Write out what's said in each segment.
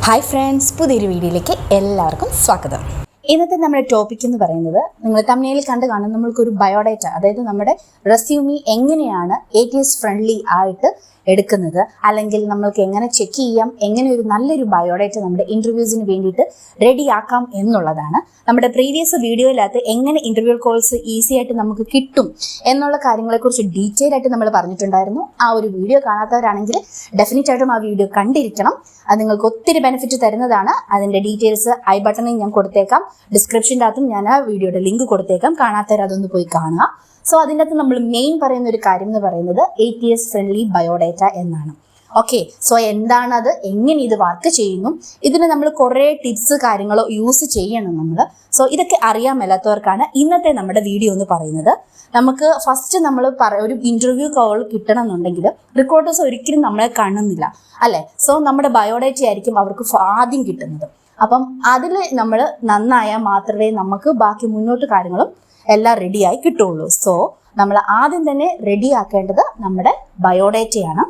Hi friends, പുതിയൊരു വീഡിയോയിലേക്ക് എല്ലാവർക്കും സ്വാഗതം. ഇന്നത്തെ നമ്മുടെ ടോപ്പിക് എന്ന് പറയുന്നത്, നിങ്ങൾ തമ്മിൽ കണ്ട് കാണും, നമ്മൾക്കൊരു ബയോഡേറ്റ, അതായത് നമ്മുടെ റെസ്യൂമി എങ്ങനെയാണ് ATS ഫ്രണ്ട്ലി ആയിട്ട് എടുക്കുന്നത്, അല്ലെങ്കിൽ നമ്മൾക്ക് എങ്ങനെ ചെക്ക് ചെയ്യാം, എങ്ങനെ ഒരു നല്ലൊരു ബയോഡേറ്റ നമ്മുടെ ഇൻ്റർവ്യൂസിന് വേണ്ടിയിട്ട് റെഡിയാക്കാം എന്നുള്ളതാണ്. നമ്മുടെ പ്രീവിയസ് വീഡിയോയിലകത്ത് എങ്ങനെ ഇൻ്റർവ്യൂ കോൾസ് ഈസി ആയിട്ട് നമുക്ക് കിട്ടും എന്നുള്ള കാര്യങ്ങളെക്കുറിച്ച് ഡീറ്റെയിൽ ആയിട്ട് നമ്മൾ പറഞ്ഞിട്ടുണ്ടായിരുന്നു. ആ ഒരു വീഡിയോ കാണാത്തവരാണെങ്കിൽ ഡെഫിനറ്റ് ആയിട്ടും ആ വീഡിയോ കണ്ടിരിക്കണം. അത് നിങ്ങൾക്ക് ഒത്തിരി ബെനിഫിറ്റ് തരുന്നതാണ്. അതിൻ്റെ ഡീറ്റെയിൽസ് ഐ ബട്ടണിൽ ഞാൻ കൊടുത്തേക്കാം, ഡിസ്ക്രിപ്ഷൻ്റെ അകത്തും ഞാൻ ആ വീഡിയോയുടെ ലിങ്ക് കൊടുത്തേക്കാം. കാണാത്തവർ അതൊന്ന് പോയി കാണുക. സോ അതിൻ്റെ അകത്ത് നമ്മൾ മെയിൻ പറയുന്ന ഒരു കാര്യം എന്ന് പറയുന്നത് ATS ഫ്രണ്ട്ലി ബയോഡേറ്റ എന്നാണ്. ഓക്കെ, സോ എന്താണത്, എങ്ങനെ ഇത് വർക്ക് ചെയ്യുന്നു, ഇതിന് നമ്മൾ കുറേ ടിപ്സ് കാര്യങ്ങളോ യൂസ് ചെയ്യണം നമ്മൾ. സോ ഇതൊക്കെ അറിയാൻ മേലാത്തവർക്കാണ് ഇന്നത്തെ നമ്മുടെ വീഡിയോ എന്ന് പറയുന്നത്. നമുക്ക് ഫസ്റ്റ് നമ്മൾ ഒരു ഇൻ്റർവ്യൂ കോൾ കിട്ടണം എന്നുണ്ടെങ്കിൽ റിക്രൂട്ടേഴ്സ് ഒരിക്കലും നമ്മളെ കാണുന്നില്ല, അല്ലേ? സോ നമ്മുടെ ബയോഡേറ്റ ആയിരിക്കും അവർക്ക് ആദ്യം കിട്ടുന്നത്. അപ്പം അതിൽ നമ്മൾ നന്നായാൽ മാത്രമേ നമുക്ക് ബാക്കി മുന്നോട്ട് കാര്യങ്ങളും എല്ലാം റെഡിയായി കിട്ടുള്ളൂ. സോ നമ്മൾ ആദ്യം തന്നെ റെഡി ആക്കേണ്ടത് നമ്മുടെ ബയോഡേറ്റയാണ്.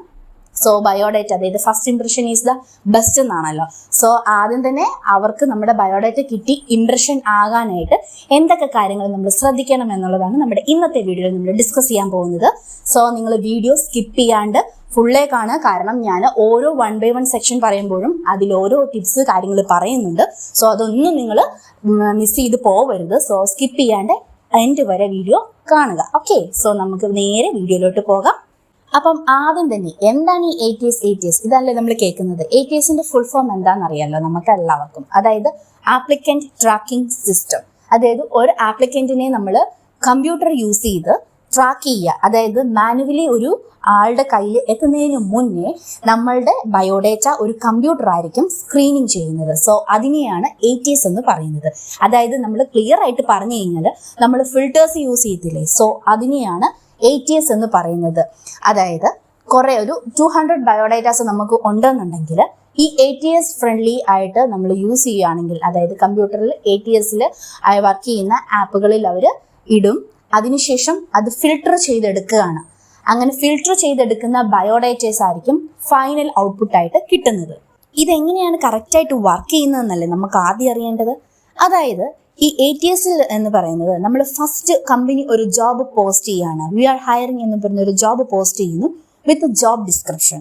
സോ ബയോഡേറ്റ, അതായത് first impression is the best എന്നാണല്ലോ. സോ ആദ്യം തന്നെ അവർക്ക് നമ്മുടെ ബയോഡേറ്റ കിട്ടി ഇംപ്രഷൻ ആകാനായിട്ട് എന്തൊക്കെ കാര്യങ്ങൾ നമ്മൾ ശ്രദ്ധിക്കണം എന്നുള്ളതാണ് നമ്മുടെ ഇന്നത്തെ വീഡിയോയിൽ നമ്മൾ ഡിസ്കസ് ചെയ്യാൻ പോകുന്നത്. സോ നിങ്ങൾ വീഡിയോ സ്കിപ്പ് ചെയ്യാണ്ട് ഫുള്ളേ കാണുക, കാരണം ഞാൻ ഓരോ 1 by 1 സെക്ഷൻ പറയുമ്പോഴും അതിൽ ഓരോ ടിപ്സ് കാര്യങ്ങൾ പറയുന്നുണ്ട്. സോ അതൊന്നും നിങ്ങൾ മിസ് ചെയ്ത് പോവരുത്. സോ സ്കിപ്പ് ചെയ്യാണ്ട് എൻഡ് വരെ വീഡിയോ കാണുക. ഓക്കെ, സോ നമുക്ക് നേരെ വീഡിയോയിലോട്ട് പോകാം. അപ്പം ആദ്യം തന്നെ എന്താണ് ഈ ATS? ഇതല്ലേ നമ്മൾ കേൾക്കുന്നത്. ATSന്റെ ഫുൾ ഫോം എന്താണെന്നറിയാമല്ലോ നമുക്ക് എല്ലാവർക്കും. അതായത് ആപ്ലിക്കൻറ്റ് ട്രാക്കിംഗ് സിസ്റ്റം. അതായത് ഒരു ആപ്ലിക്കൻറ്റിനെ നമ്മൾ കമ്പ്യൂട്ടർ യൂസ് ചെയ്ത് ട്രാക്ക് ചെയ്യുക. അതായത് മാനുവലി ഒരു ആളുടെ കയ്യിൽ എത്തുന്നതിന് മുന്നേ നമ്മളുടെ ബയോഡേറ്റ ഒരു കമ്പ്യൂട്ടർ ആയിരിക്കും സ്ക്രീനിങ് ചെയ്യുന്നത്. സോ അതിനെയാണ് ATS എന്ന് പറയുന്നത്. അതായത് നമ്മൾ ക്ലിയർ ആയിട്ട് പറഞ്ഞു കഴിഞ്ഞാൽ നമ്മൾ ഫിൽറ്റേഴ്സ് യൂസ് ചെയ്യത്തില്ലേ, സോ അതിനെയാണ് ATS എന്ന് പറയുന്നത്. അതായത് കുറേ ഒരു 200 ബയോഡേറ്റാസ് നമുക്ക് ഉണ്ടെന്നുണ്ടെങ്കിൽ ഈ ATS ഫ്രണ്ട്ലി ആയിട്ട് നമ്മൾ യൂസ് ചെയ്യുകയാണെങ്കിൽ, അതായത് കമ്പ്യൂട്ടറിൽ ATSൽ വർക്ക് ചെയ്യുന്ന ആപ്പുകളിൽ അവർ ഇടും. അതിനുശേഷം അത് ഫിൽട്ടർ ചെയ്തെടുക്കുകയാണ്. അങ്ങനെ ഫിൽട്ടർ ചെയ്തെടുക്കുന്ന ബയോഡേറ്റേഴ്സ് ആയിരിക്കും ഫൈനൽ ഔട്ട്പുട്ടായിട്ട് കിട്ടുന്നത്. ഇതെങ്ങനെയാണ് കറക്റ്റായിട്ട് വർക്ക് ചെയ്യുന്നതെന്നല്ലേ നമുക്ക് ആദ്യം അറിയേണ്ടത്. അതായത് ഈ ATS എന്ന് പറയുന്നത്, നമ്മൾ ഫസ്റ്റ് കമ്പനി ഒരു ജോബ് പോസ്റ്റ് ചെയ്യുകയാണ്, വി ആർ ഹയറിംഗ് എന്ന് പറഞ്ഞ ഒരു ജോബ് പോസ്റ്റ് ചെയ്യുന്നു വിത്ത് ജോബ് ഡിസ്ക്രിപ്ഷൻ.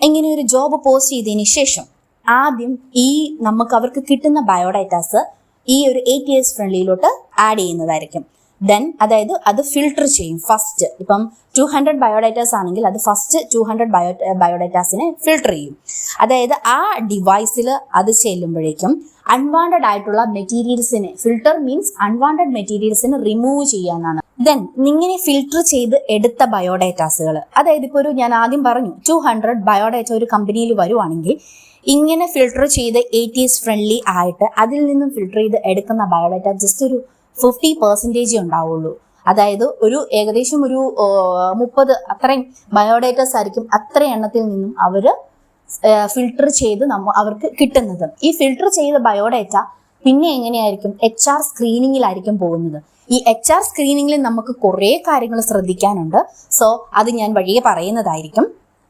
ഇങ്ങനെ ഒരു ജോബ് പോസ്റ്റ് ചെയ്തതിന് ശേഷം ആദ്യം നമുക്ക് അവർക്ക് കിട്ടുന്ന ബയോഡേറ്റാസ് ഈ ഒരു ATS ഫ്രണ്ട്ലിയിലോട്ട് ആഡ് ചെയ്യുന്നതായിരിക്കും. ദെൻ അതായത് അത് ഫിൽട്ടർ ചെയ്യും. ഫസ്റ്റ് ഇപ്പം 200 ബയോഡേറ്റാസ് ആണെങ്കിൽ അത് ഫസ്റ്റ് 200 ബയോഡേറ്റാസിനെ ഫിൽട്ടർ ചെയ്യും. അതായത് ആ ഡിവൈസിൽ അത് ചെല്ലുമ്പോഴേക്കും അൺവാണ്ടഡ് ആയിട്ടുള്ള മെറ്റീരിയൽസിനെ, ഫിൽട്ടർ മീൻസ് അൺവാണ്ടഡ് മെറ്റീരിയൽസിനെ റിമൂവ് ചെയ്യാനാണ്. ദെൻ ഇങ്ങനെ ഫിൽട്ടർ ചെയ്ത് എടുത്ത ബയോഡേറ്റാസുകൾ, അതായത് ഇപ്പോൾ ഞാൻ ആദ്യം പറഞ്ഞു 200 ബയോഡേറ്റ ഒരു കമ്പനിയിൽ വരുവാണെങ്കിൽ ഇങ്ങനെ ഫിൽട്ടർ ചെയ്ത് ATS ഫ്രണ്ട്ലി ആയിട്ട് അതിൽ നിന്നും ഫിൽട്ടർ ചെയ്ത് എടുക്കുന്ന ബയോഡേറ്റ ജസ്റ്റ് ഒരു 50% ഉണ്ടാവുള്ളൂ. അതായത് ഒരു ഏകദേശം ഒരു 30 അത്രയും ബയോഡേറ്റാസ് ആയിരിക്കും അത്ര എണ്ണത്തിൽ നിന്നും അവർ ഫിൽട്ടർ ചെയ്ത് അവർക്ക് കിട്ടുന്നത്. ഈ ഫിൽട്ടർ ചെയ്ത ബയോഡേറ്റ പിന്നെ എങ്ങനെയായിരിക്കും HR സ്ക്രീനിങ്ങിലായിരിക്കും പോകുന്നത്. ഈ HR സ്ക്രീനിങ്ങിൽ നമുക്ക് കുറേ കാര്യങ്ങൾ ശ്രദ്ധിക്കാനുണ്ട്. സോ അത് ഞാൻ വഴിയെ പറയുന്നതായിരിക്കും.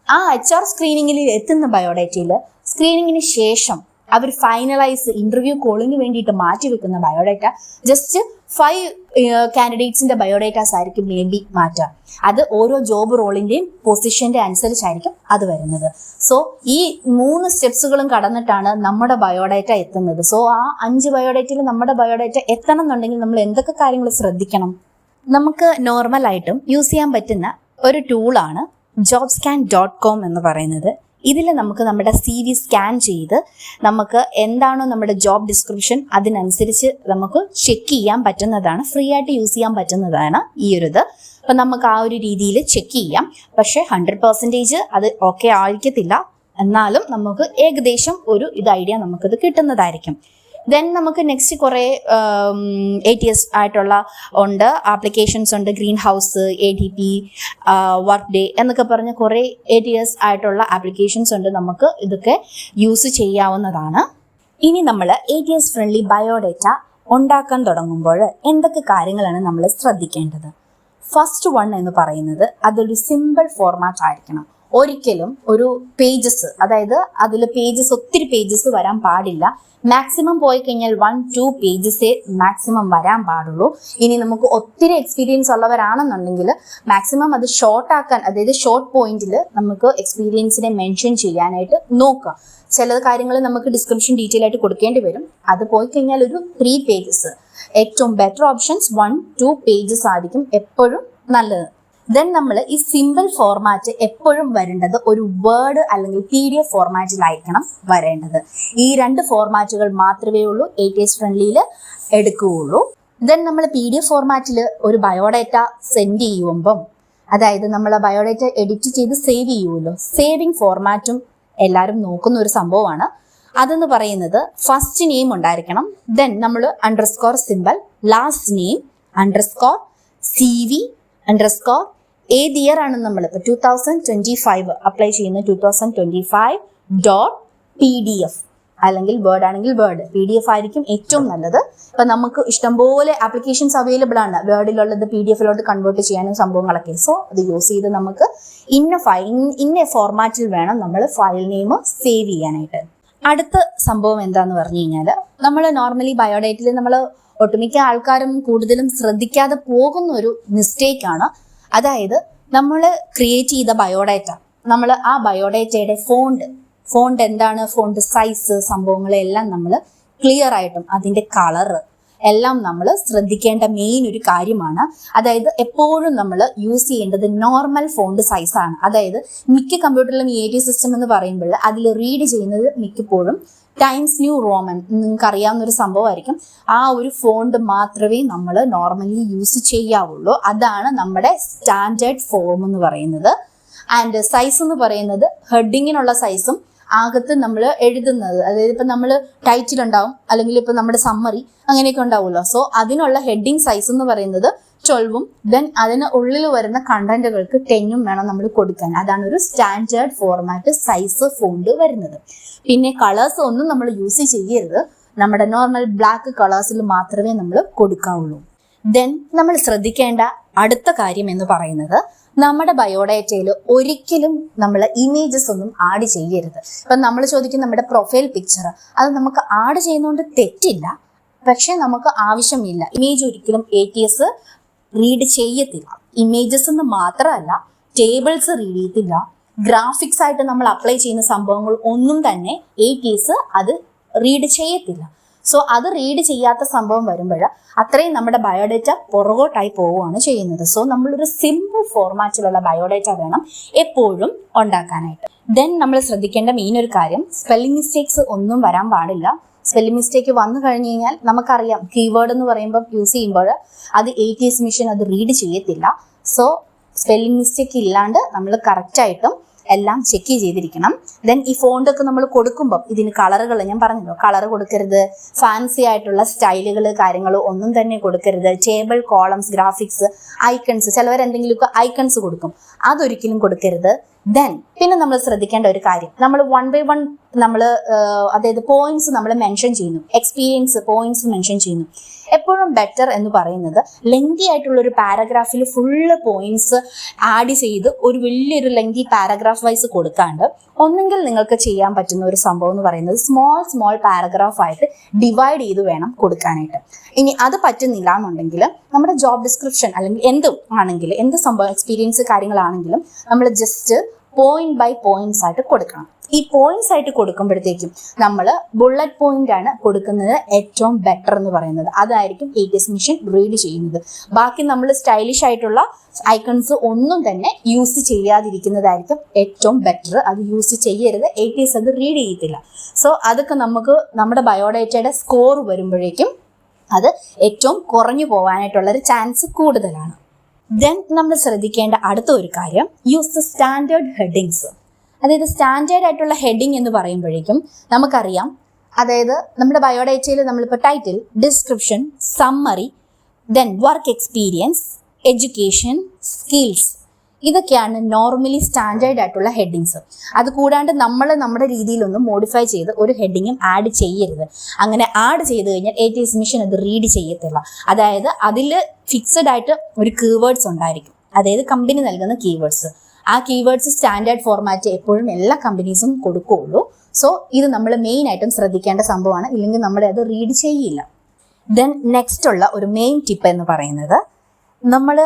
ആ HR സ്ക്രീനിങ്ങിൽ എത്തുന്ന ബയോഡേറ്റയിൽ സ്ക്രീനിങ്ങിന് ശേഷം അവർ ഫൈനലൈസ് ഇന്റർവ്യൂ കോളിന് വേണ്ടിയിട്ട് മാറ്റിവെക്കുന്ന ബയോഡേറ്റ ജസ്റ്റ് 5 കാൻഡിഡേറ്റ്സിന്റെ ബയോഡേറ്റാസ് ആയിരിക്കും വേണ്ടി മാറ്റുക. അത് ഓരോ ജോബ് റോളിന്റെയും പൊസിഷന്റെ അനുസരിച്ചായിരിക്കും അത് വരുന്നത്. സോ ഈ 3 സ്റ്റെപ്സുകളും കടന്നിട്ടാണ് നമ്മുടെ ബയോഡേറ്റ എത്തുന്നത്. സോ ആ 5 ബയോഡേറ്റയിൽ നമ്മുടെ ബയോഡേറ്റ എത്തണം എന്നുണ്ടെങ്കിൽ നമ്മൾ എന്തൊക്കെ കാര്യങ്ങൾ ശ്രദ്ധിക്കണം? നമുക്ക് നോർമലായിട്ടും യൂസ് ചെയ്യാൻ പറ്റുന്ന ഒരു ടൂളാണ് jobscan.com എന്ന് പറയുന്നത്. ഇതിൽ നമുക്ക് നമ്മുടെ CV സ്കാൻ ചെയ്ത് നമുക്ക് എന്താണോ നമ്മുടെ ജോബ് ഡിസ്ക്രിപ്ഷൻ അതിനനുസരിച്ച് നമുക്ക് ചെക്ക് ചെയ്യാൻ പറ്റുന്നതാണ്, ഫ്രീ ആയിട്ട് യൂസ് ചെയ്യാൻ പറ്റുന്നതാണ് ഈ ഒരു ഇത്. അപ്പം നമുക്ക് ആ ഒരു രീതിയിൽ ചെക്ക് ചെയ്യാം. പക്ഷേ 100% അത് ഓക്കെ ആയിരിക്കത്തില്ല, എന്നാലും നമുക്ക് ഏകദേശം ഒരു ഐഡിയ നമുക്കിത് കിട്ടുന്നതായിരിക്കും. ദെൻ നമുക്ക് നെക്സ്റ്റ് കുറേ ATS ആയിട്ടുള്ള ഉണ്ട്, ആപ്ലിക്കേഷൻസ് ഉണ്ട്, green house, ADP, work day എന്നൊക്കെ പറഞ്ഞ കുറേ ATS ആയിട്ടുള്ള ആപ്ലിക്കേഷൻസ് ഉണ്ട്. നമുക്ക് ഇതൊക്കെ യൂസ് ചെയ്യാവുന്നതാണ്. ഇനി നമ്മൾ ATS ഫ്രണ്ട്ലി ബയോഡേറ്റ ഉണ്ടാക്കാൻ തുടങ്ങുമ്പോൾ എന്തൊക്കെ കാര്യങ്ങളാണ് നമ്മൾ ശ്രദ്ധിക്കേണ്ടത്? ഫസ്റ്റ് വൺ എന്ന് പറയുന്നത് അതൊരു സിമ്പിൾ ഫോർമാറ്റ് ആയിരിക്കണം. ഒരിക്കലും ഒരു പേജസ്, അതായത് അതിൽ ഒത്തിരി പേജസ് വരാൻ പാടില്ല. മാക്സിമം പോയി കഴിഞ്ഞാൽ 1-2 പേജസേ മാക്സിമം വരാൻ പാടുള്ളൂ. ഇനി നമുക്ക് ഒത്തിരി എക്സ്പീരിയൻസ് ഉള്ളവരാണെന്നുണ്ടെങ്കിൽ മാക്സിമം അത് ഷോർട്ട് ആക്കാൻ, അതായത് ഷോർട്ട് പോയിന്റിൽ നമുക്ക് എക്സ്പീരിയൻസിനെ മെൻഷൻ ചെയ്യാനായിട്ട് നോക്കാം. ചില കാര്യങ്ങൾ നമുക്ക് ഡിസ്ക്രിപ്ഷൻ ഡീറ്റെയിൽ ആയിട്ട് കൊടുക്കേണ്ടി വരും. അത് പോയി കഴിഞ്ഞാൽ ഒരു 3 പേജസ്, ഏറ്റവും ബെറ്റർ ഓപ്ഷൻസ് 1-2 പേജസ് ആയിരിക്കും എപ്പോഴും നല്ലത്. ദെൻ നമ്മൾ ഈ സിമ്പിൾ ഫോർമാറ്റ് എപ്പോഴും വരേണ്ടത് ഒരു വേർഡ് അല്ലെങ്കിൽ PDF ഫോർമാറ്റിലായിരിക്കണം വരേണ്ടത്. ഈ 2 ഫോർമാറ്റുകൾ മാത്രമേ ഉള്ളൂ ATS ഫ്രണ്ട്ലിയിൽ എടുക്കുകയുള്ളൂ. ദെൻ നമ്മൾ PDF ഫോർമാറ്റിൽ ഒരു ബയോഡേറ്റ സെൻഡ് ചെയ്യുമ്പം, അതായത് നമ്മൾ ബയോഡേറ്റ എഡിറ്റ് ചെയ്ത് സേവ് ചെയ്യുമല്ലോ, സേവിങ് ഫോർമാറ്റും എല്ലാവരും നോക്കുന്ന ഒരു സംഭവമാണ്. അതെന്ന് പറയുന്നത് ഫസ്റ്റ് നെയിം ഉണ്ടായിരിക്കണം, ദെൻ നമ്മൾ underscore simple, last name underscore CV underscore ഏത് ഇയർ ആണ് നമ്മൾ ഇപ്പോൾ 2025 അപ്ലൈ ചെയ്യുന്ന 2025.PDF, അല്ലെങ്കിൽ വേർഡ് ആണെങ്കിൽ വേർഡ്, PDF ആയിരിക്കും ഏറ്റവും നല്ലത്. ഇപ്പം നമുക്ക് ഇഷ്ടംപോലെ ആപ്ലിക്കേഷൻസ് അവൈലബിൾ ആണ് വേർഡിലുള്ളത് PDF-ലോട്ട് കൺവേർട്ട് ചെയ്യാനും സംഭവങ്ങളൊക്കെ. സോ അത് യൂസ് ചെയ്ത് നമുക്ക് ഇന്ന ഫോർമാറ്റിൽ വേണം നമ്മൾ ഫയൽ നെയിം സേവ് ചെയ്യാനായിട്ട്. അടുത്ത സംഭവം എന്താന്ന് പറഞ്ഞു കഴിഞ്ഞാൽ, നമ്മൾ നോർമലി ബയോഡേറ്റയിൽ നമ്മൾ ഒട്ടുമിക്ക ആൾക്കാരും കൂടുതലും ശ്രദ്ധിക്കാതെ പോകുന്ന ഒരു മിസ്റ്റേക്കാണ്. അതായത് നമ്മൾ ക്രിയേറ്റ് ചെയ്ത ബയോഡേറ്റ, നമ്മൾ ആ ബയോഡേറ്റയുടെ ഫോണ്ട് എന്താണ്, ഫോണ്ട് സൈസ്, സംഭവങ്ങളെല്ലാം നമ്മൾ ക്ലിയർ ആയിട്ടും അതിൻ്റെ കളറ് എല്ലാം നമ്മൾ ശ്രദ്ധിക്കേണ്ട മെയിൻ ഒരു കാര്യമാണ്. അതായത് എപ്പോഴും നമ്മൾ യൂസ് ചെയ്യേണ്ടത് നോർമൽ ഫോണ്ട് സൈസാണ്. അതായത് മിക്ക കമ്പ്യൂട്ടറിലും AT സിസ്റ്റം എന്ന് പറയുമ്പോൾ അതിൽ റീഡ് ചെയ്യുന്നത് മിക്കപ്പോഴും ടൈംസ് ന്യൂ റോമൻ, നിങ്ങൾക്ക് അറിയാവുന്ന ഒരു സംഭവമായിരിക്കും. ആ ഒരു ഫോണ്ട് മാത്രമേ നമ്മൾ നോർമലി യൂസ് ചെയ്യാവുള്ളൂ. അതാണ് നമ്മുടെ സ്റ്റാൻഡേർഡ് ഫോം എന്ന് പറയുന്നത്. ആൻഡ് സൈസ് എന്ന് പറയുന്നത് ഹെഡിങ്ങിനുള്ള സൈസും അകത്ത് നമ്മൾ എഴുതുന്നത്, അതായത് ഇപ്പം നമ്മൾ ടൈറ്റിൽ ഉണ്ടാവും, അല്ലെങ്കിൽ ഇപ്പം നമ്മുടെ സമ്മറി അങ്ങനെയൊക്കെ ഉണ്ടാവുമല്ലോ. സോ അതിനുള്ള ഹെഡിങ് സൈസ് എന്ന് പറയുന്നത് 12-ഉം ദെൻ അതിന് ഉള്ളിൽ വരുന്ന കണ്ടന്റുകൾക്ക് 10-ഉം വേണം നമ്മൾ കൊടുക്കാൻ. അതാണ് ഒരു സ്റ്റാൻഡേർഡ് ഫോർമാറ്റ് സൈസ് ഫോണ്ട് വരുന്നത്. പിന്നെ കളേഴ്സ് ഒന്നും നമ്മൾ യൂസ് ചെയ്യരുത്, നമ്മുടെ നോർമൽ ബ്ലാക്ക് കളേഴ്സിൽ മാത്രമേ നമ്മൾ കൊടുക്കാവുള്ളൂ. ദെൻ നമ്മൾ ശ്രദ്ധിക്കേണ്ട അടുത്ത കാര്യം എന്ന് പറയുന്നത്, നമ്മുടെ ബയോഡേറ്റയിൽ ഒരിക്കലും നമ്മൾ ഇമേജസ് ഒന്നും ആഡ് ചെയ്യരുത്. ഇപ്പം നമ്മൾ ചോദിക്കും നമ്മുടെ പ്രൊഫൈൽ പിക്ചർ, അത് നമുക്ക് ആഡ് ചെയ്യുന്നതുകൊണ്ട് തെറ്റില്ല, പക്ഷെ നമുക്ക് ആവശ്യമില്ല. ഇമേജ് ഒരിക്കലും ATS റീഡ് ചെയ്യത്തില്ല. ഇമേജസ് എന്ന് മാത്രമല്ല, ടേബിൾസ് റീഡ് ചെയ്യത്തില്ല, ഗ്രാഫിക്സ് ആയിട്ട് നമ്മൾ അപ്ലൈ ചെയ്യുന്ന സംഭവങ്ങൾ ഒന്നും തന്നെ ATS അത് റീഡ് ചെയ്യത്തില്ല. സോ അത് റീഡ് ചെയ്യാത്ത സംഭവം വരുമ്പോൾ അത്രയും നമ്മുടെ ബയോഡേറ്റ പുറകോട്ടായി പോവുകയാണ് ചെയ്യുന്നത്. സോ നമ്മളൊരു സിമ്പിൾ ഫോർമാറ്റിലുള്ള ബയോഡേറ്റ വേണം എപ്പോഴും ഉണ്ടാക്കാനായിട്ട്. ദെൻ നമ്മൾ ശ്രദ്ധിക്കേണ്ട മെയിൻ ഒരു കാര്യം, സ്പെല്ലിംഗ് മിസ്റ്റേക്സ് ഒന്നും വരാൻ പാടില്ല. സ്പെല്ലിംഗ് മിസ്റ്റേക്ക് വന്നു കഴിഞ്ഞ് കഴിഞ്ഞാൽ നമുക്കറിയാം, കീവേഡ് എന്ന് പറയുമ്പോൾ യൂസ് ചെയ്യുമ്പോൾ അത് ATS മിഷൻ അത് റീഡ് ചെയ്യത്തില്ല. സോ സ്പെല്ലിംഗ് മിസ്റ്റേക്ക് ഇല്ലാണ്ട് നമ്മൾ കറക്റ്റായിട്ടും എല്ലാം ചെക്ക് ചെയ്തിരിക്കണം. ദെൻ ഈ ഫോണ്ടൊക്കെ നമ്മൾ കൊടുക്കുമ്പോൾ ഇതിന് കളറുകൾ, ഞാൻ പറഞ്ഞല്ലോ, കളർ കൊടുക്കരുത്, ഫാൻസി ആയിട്ടുള്ള സ്റ്റൈലുകൾ കാര്യങ്ങൾ ഒന്നും തന്നെ കൊടുക്കരുത്. ടേബിൾ, കോളംസ്, ഗ്രാഫിക്സ്, ഐക്കൺസ്, ചിലവർ എന്തെങ്കിലുമൊക്കെ ഐക്കൺസ് കൊടുക്കും, അതൊരിക്കലും കൊടുക്കരുത്. ദെൻ പിന്നെ നമ്മൾ ശ്രദ്ധിക്കേണ്ട ഒരു കാര്യം, നമ്മൾ 1 by 1 നമ്മൾ അതായത് പോയിന്റ്സ് നമ്മൾ മെൻഷൻ ചെയ്യുന്നു, എക്സ്പീരിയൻസ് പോയിന്റ്സ് മെൻഷൻ ചെയ്യുന്നു. എപ്പോഴും ബെറ്റർ എന്ന് പറയുന്നത് ലെങ്തി ആയിട്ടുള്ള ഒരു പാരഗ്രാഫിൽ ഫുള്ള് പോയിന്റ്സ് ആഡ് ചെയ്ത് ഒരു വലിയൊരു ലെങ്തി പാരഗ്രാഫ് വൈസ് കൊടുക്കാണ്ട്, ഒന്നെങ്കിൽ നിങ്ങൾക്ക് ചെയ്യാൻ പറ്റുന്ന ഒരു സംഭവം എന്ന് പറയുന്നത് സ്മോൾ പാരഗ്രാഫ് ആയിട്ട് ഡിവൈഡ് ചെയ്ത് വേണം കൊടുക്കാനായിട്ട്. ഇനി അത് പറ്റുന്നില്ല എന്നുണ്ടെങ്കിൽ നമ്മുടെ ജോബ് ഡിസ്ക്രിപ്ഷൻ അല്ലെങ്കിൽ എന്ത് സംഭവം എക്സ്പീരിയൻസ് കാര്യങ്ങളാണെങ്കിലും നമ്മൾ ജസ്റ്റ് പോയിന്റ് ബൈ പോയിന്റ്സ് ആയിട്ട് കൊടുക്കണം. ഈ പോയിന്റ്സ് ആയിട്ട് കൊടുക്കുമ്പോഴത്തേക്കും നമ്മൾ ബുള്ളറ്റ് പോയിന്റ് ആണ് കൊടുക്കുന്നത് ഏറ്റവും ബെറ്റർ എന്ന് പറയുന്നത്. അതായിരിക്കും ATS മിഷൻ റീഡ് ചെയ്യുന്നത്. ബാക്കി നമ്മൾ സ്റ്റൈലിഷ് ആയിട്ടുള്ള ഐക്കൺസ് ഒന്നും തന്നെ യൂസ് ചെയ്യാതിരിക്കുന്നതായിരിക്കും ഏറ്റവും ബെറ്റർ. അത് യൂസ് ചെയ്യരുത്, ATS അത് റീഡ് ചെയ്യത്തില്ല. സോ അതൊക്കെ നമുക്ക് നമ്മുടെ ബയോഡേറ്റയുടെ സ്കോർ വരുമ്പോഴേക്കും അത് ഏറ്റവും കുറഞ്ഞു പോകാനായിട്ടുള്ളൊരു ചാൻസ് കൂടുതലാണ്. ദെൻ നമ്മൾ ശ്രദ്ധിക്കേണ്ട അടുത്ത ഒരു കാര്യം, യൂസ് ദ സ്റ്റാൻഡേർഡ് ഹെഡിങ്സ്. അതായത് സ്റ്റാൻഡേർഡ് ആയിട്ടുള്ള ഹെഡിങ് എന്ന് പറയുമ്പോഴേക്കും നമുക്കറിയാം, അതായത് നമ്മുടെ ബയോഡേറ്റയിൽ നമ്മളിപ്പോൾ title, description, summary, then work experience, education, skills, ഇതൊക്കെയാണ് നോർമലി സ്റ്റാൻഡേർഡ് ആയിട്ടുള്ള ഹെഡിങ്സ്. അത് കൂടാണ്ട് നമ്മൾ നമ്മുടെ രീതിയിലൊന്നും മോഡിഫൈ ചെയ്ത് ഒരു ഹെഡിങ്ങും ആഡ് ചെയ്യരുത്. അങ്ങനെ ആഡ് ചെയ്ത് കഴിഞ്ഞാൽ ATS മിഷൻ അത് റീഡ് ചെയ്യത്തില്ല. അതായത് അതിൽ ഫിക്സഡ് ആയിട്ട് ഒരു കീവേഡ്സ് ഉണ്ടായിരിക്കും, അതായത് കമ്പനി നൽകുന്ന കീവേഡ്സ്. ആ കീവേഡ്സ് സ്റ്റാൻഡേർഡ് ഫോർമാറ്റ് എപ്പോഴും എല്ലാ കമ്പനീസും കൊടുക്കുകയുള്ളൂ. സോ ഇത് നമ്മൾ മെയിൻ ആയിട്ടും ശ്രദ്ധിക്കേണ്ട സംഭവമാണ്, ഇല്ലെങ്കിൽ നമ്മൾ അത് റീഡ് ചെയ്യില്ല. ദെൻ നെക്സ്റ്റ് ഉള്ള ഒരു മെയിൻ ടിപ്പ് എന്ന് പറയുന്നത്, നമ്മൾ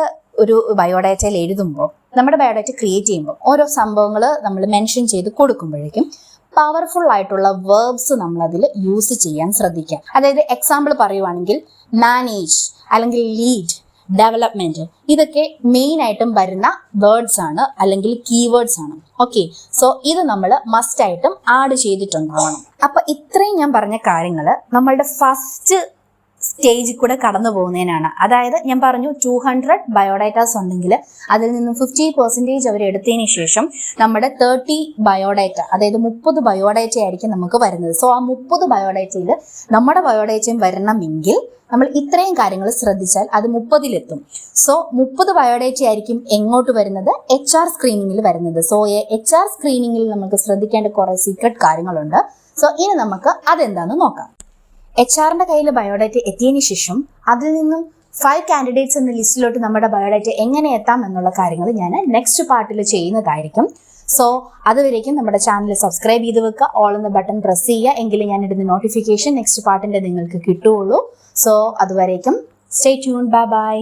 ഒരു ബയോഡാറ്റയിൽ എഴുതുമ്പോൾ, നമ്മുടെ ബയോഡാറ്റ ക്രിയേറ്റ് ചെയ്യുമ്പോൾ ഓരോ സംഭവങ്ങൾ നമ്മൾ മെൻഷൻ ചെയ്ത് കൊടുക്കുമ്പോഴേക്കും പവർഫുൾ ആയിട്ടുള്ള വേർബ്സ് നമ്മളതിൽ യൂസ് ചെയ്യാൻ ശ്രദ്ധിക്കാം. അതായത് എക്സാമ്പിൾ പറയുവാണെങ്കിൽ മാനേജ് അല്ലെങ്കിൽ ലീഡ്, ഡെവലപ്മെന്റ്, ഇതൊക്കെ മെയിൻ ആയിട്ടും വരുന്ന വേർഡ്സ് ആണ് അല്ലെങ്കിൽ കീവേഡ്സ് ആണ്. ഓക്കെ, സോ ഇത് നമ്മൾ മസ്റ്റ് ആയിട്ടും ആഡ് ചെയ്തിട്ടുണ്ടാവണം. അപ്പൊ ഇത്രയും ഞാൻ പറഞ്ഞ കാര്യങ്ങൾ നമ്മളുടെ ഫസ്റ്റ് സ്റ്റേജിൽ കൂടെ കടന്നു പോകുന്നതിനാണ്. അതായത് ഞാൻ പറഞ്ഞു 200 ബയോഡാറ്റാസ് ഉണ്ടെങ്കിൽ അതിൽ നിന്നും 50% അവർ എടുത്തതിന് ശേഷം നമ്മുടെ 30 ബയോഡാറ്റ, അതായത് 30 ബയോഡാറ്റ ആയിരിക്കും നമുക്ക് വരുന്നത്. സോ ആ 30 ബയോഡാറ്റയിൽ നമ്മുടെ ബയോഡാറ്റയും വരണമെങ്കിൽ നമ്മൾ ഇത്രയും കാര്യങ്ങൾ ശ്രദ്ധിച്ചാൽ അത് 30-ലെത്തും. സോ 30 ബയോഡാറ്റ ആയിരിക്കും എങ്ങോട്ട് വരുന്നത്? HR സ്ക്രീനിങ്ങിൽ വരുന്നത്. സോ HR സ്ക്രീനിങ്ങിൽ നമുക്ക് ശ്രദ്ധിക്കേണ്ട കുറെ സീക്രട്ട് കാര്യങ്ങളുണ്ട്. സോ ഇനി നമുക്ക് അതെന്താണെന്ന് നോക്കാം. HR കയ്യിൽ ബയോഡാറ്റ എത്തിയതിനു ശേഷം അതിൽ നിന്നും 5 കാൻഡിഡേറ്റ്സ് എന്ന ലിസ്റ്റിലോട്ട് നമ്മുടെ ബയോഡാറ്റ എങ്ങനെ എത്താം എന്നുള്ള കാര്യങ്ങൾ ഞാൻ നെക്സ്റ്റ് പാർട്ടിൽ ചെയ്യുന്നതായിരിക്കും. സോ അതുവരേക്കും നമ്മുടെ ചാനൽ സബ്സ്ക്രൈബ് ചെയ്ത് വെക്കുക, ഓൾ എന്ന ബട്ടൺ പ്രസ് ചെയ്യുക, എങ്കിലും ഞാൻ ഇടുന്ന നോട്ടിഫിക്കേഷൻ നെക്സ്റ്റ് പാർട്ടിൻ്റെ നിങ്ങൾക്ക് കിട്ടുകയുള്ളൂ. സോ അതുവരേക്കും സ്റ്റേ ട്യൂൺ, ബൈ ബൈ.